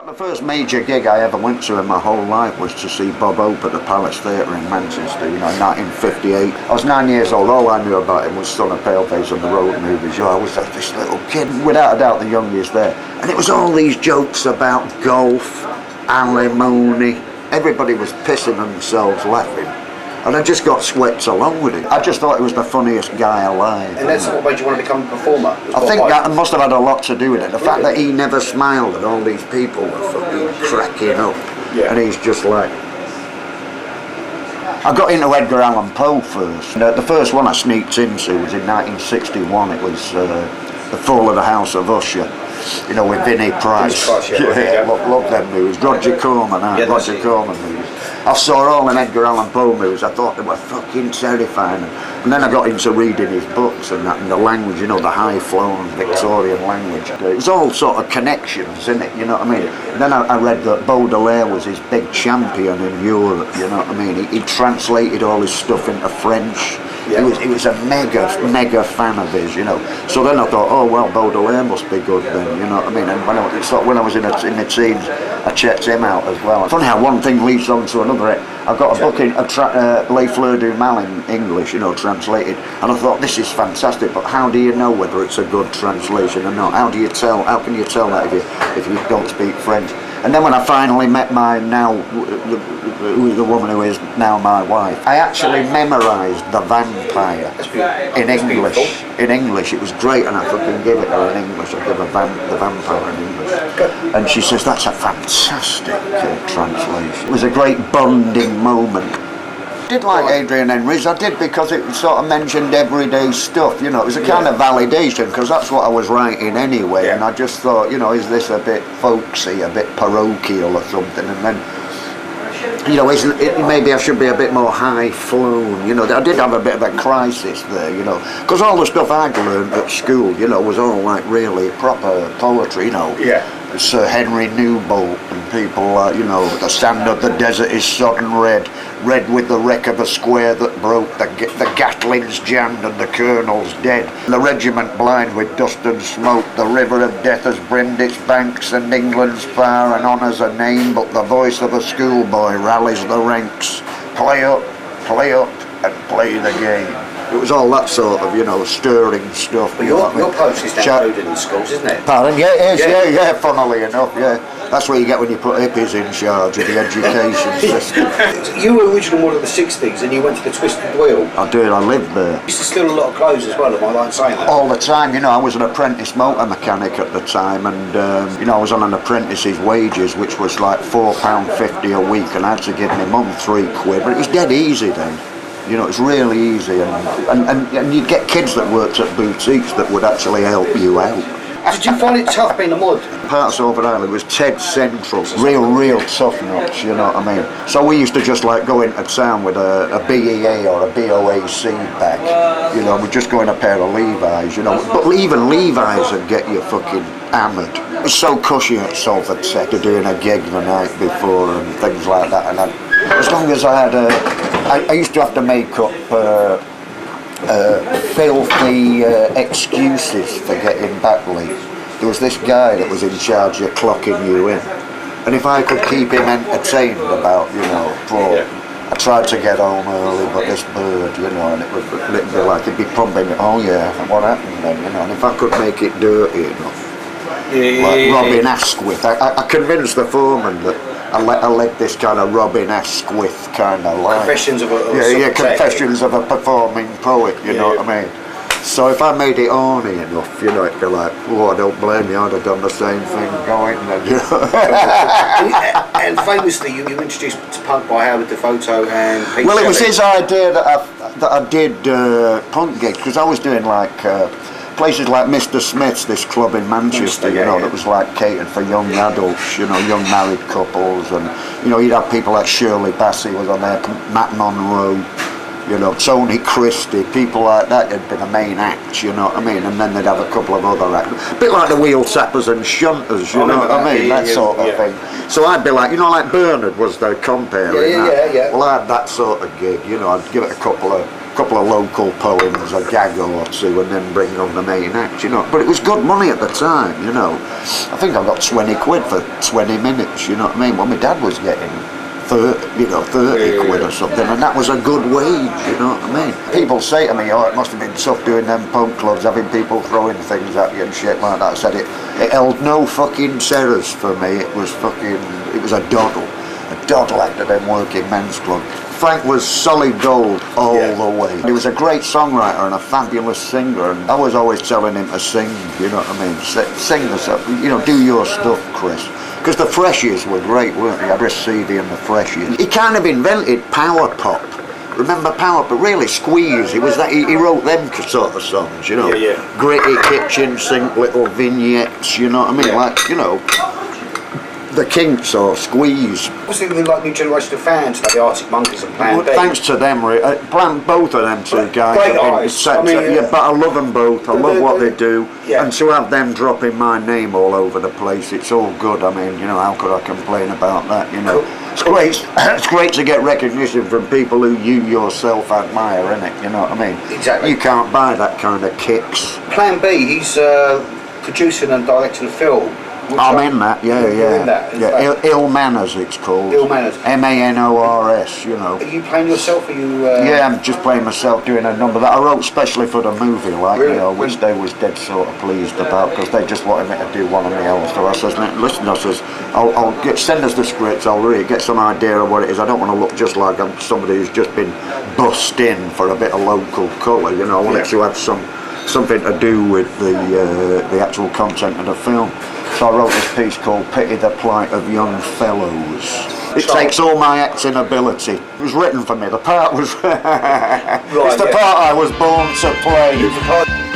The first major gig I ever went to in my whole life was to see Bob Hope at the Palace Theatre in Manchester, in 1958. I was 9 years old, all I knew about him was Son of Paleface and the road movies. I was this little kid, without a doubt the youngest there. And it was all these jokes about golf, alimony. Everybody was pissing themselves laughing. And I just got swept along with it. I just thought he was the funniest guy alive. And that's what made you want to become a performer? I think that must have had a lot to do with it. The fact that he never smiled and all these people were fucking cracking up. Yeah. And he's just like... I got into Edgar Allan Poe first. The first one I sneaked into was in 1961. It was The Fall of the House of Usher. With Vinnie Price. Love them movies. Roger Corman, Roger Corman movies. I saw all in Edgar Allan Poe movies. I thought they were fucking terrifying. And then I got into reading his books and that, and the language, the high-flown Victorian language. It was all sort of connections, isn't it? You know what I mean? And then I read that Baudelaire was his big champion in Europe. You know what I mean? He translated all his stuff into French. Yeah. He was a mega fan of his, So then I thought, oh well, Baudelaire must be good then, you know what I mean? And when I was in the teens, I checked him out as well. Funny how one thing leads on to another. I got a book in Les Fleurs du Mal in English, translated, and I thought this is fantastic. But how do you know whether it's a good translation or not? How can you tell that if you don't speak French? And then when I finally met my the woman who is now my wife, I actually memorised The Vampire in English. In English, it was great, and I fucking give it her in English. I give her The Vampire in English, and she says that's a fantastic translation. It was a great bonding moment. I did like Adrian Henri's. I did because it sort of mentioned everyday stuff. It was a kind of validation because that's what I was writing anyway. And I just thought, is this a bit folksy, a bit parochial or something? And then, maybe I should be a bit more high-flown. I did have a bit of a crisis there. Because all the stuff I'd learned at school, was all like really proper poetry. Sir Henry Newbolt and people like, the sand of the desert is sodden red with the wreck of a square that broke, the Gatling's jammed and the colonel's dead. The regiment blind with dust and smoke, the river of death has brimmed its banks, and England's far and honour's a name, but the voice of a schoolboy rallies the ranks. Play up, and play the game. It was all that sort of, stirring stuff. But your poetry's included in schools, isn't it? Pardon? Yeah, it is, yeah, funnily enough, yeah. That's what you get when you put hippies in charge of the education system. You were originally one of the 60s and you went to the Twisted Wheel. I did, I lived there. You used to steal a lot of clothes as well, am I right in saying that? All the time, I was an apprentice motor mechanic at the time, and I was on an apprentice's wages, which was like £4.50 a week, and I had to give my mum £3, but it was dead easy then. It's really easy, and you'd get kids that worked at boutiques that would actually help you out. Did you find it tough being a mud? Parts of Island was Ted Central, real tough notch, you know what I mean? So we used to just like go into town with a BEA or a BOAC bag, we'd just go in a pair of Levi's, but even Levi's would get you fucking hammered. It was so cushy at Salford Tech to doing a gig the night before and things like that, and as long as I had I used to have to make up filthy excuses for getting back late. There was this guy that was in charge of clocking you in, and if I could keep him entertained about, I tried to get home early, but this bird, and it would be like, he'd be pumping me, oh yeah, and what happened then, and if I could make it dirty enough, Robin Asquith, I convinced the foreman that I led this kind of Robin Asquith kind of life. Confessions of a Confessions of a performing poet, you know what I mean? So if I made it horny enough, it'd be like, I don't blame you, I'd have done the same thing going. And famously, you introduced to punk by Howard the Photo and Pete Well, it was his idea that I did punk gigs, because I was doing like places like Mr. Smith's, this club in Manchester, that was like catered for young adults, young married couples, and you'd have people like Shirley Bassey was on there, Matt Monroe, You know, Tony Christie, people like that had been the main act, you know what I mean? And then they'd have a couple of other acts. A bit like the wheel tappers and shunters, you know what I mean? That sort of thing. So I'd be like, you know, like Bernard was the compere in that. Yeah. Well, I had that sort of gig, you know, I'd give it a couple of local poems, a gag or two, and then bring on the main act, you know. But it was good money at the time, you know. I think I got 20 quid for 20 minutes, you know what I mean? Well, my dad was getting 30 quid or something, and that was a good wage, you know what I mean? People say to me, oh, it must have been tough doing them punk clubs, having people throwing things at you and shit like that. I said it held no fucking terrors for me. It was a doddle after them working men's club. Frank was solid gold all the way. He was a great songwriter and a fabulous singer, and I was always telling him to sing, you know what I mean? Sing the stuff, you know, do your stuff, Chris. Because the Freshies were great, weren't they? Chris Sievey and the Freshies. He kind of invented power pop. Remember power pop? Really, Squeeze. He wrote them sort of songs, you know. Gritty kitchen sink, little vignettes, you know what I mean? Like, you know, the Kinks or Squeeze. What's it like new generation of fans, like the Arctic Monkeys and Plan B? Thanks to them, both of them two guys. Great eyes. But I love them both. I love what they do. And to have them dropping my name all over the place, it's all good. I mean, you know, how could I complain about that, you know? It's great. It's great to get recognition from people who you yourself admire, innit? You know what I mean? Exactly. You can't buy that kind of kicks. Plan B, he's producing and directing a film. I'm in that, You're in that, Ill Manners, it's called. Ill Manners. MANORS, you know. Are you playing yourself? Are you? Yeah, I'm just playing myself, doing a number that I wrote specially for the movie, like, really? You know, which they was dead sort of pleased about, because they just wanted me to do one of my own. So I says, listen, I says, send us the scripts, I'll read it, get some idea of what it is. I don't want to look just like I'm somebody who's just been bussed in for a bit of local colour, you know. I want it to have something to do with the actual content of the film. So I wrote this piece called Pity the Plight of Young Fellows. It takes all my acting ability. It was written for me. The part was... It's the part I was born to play.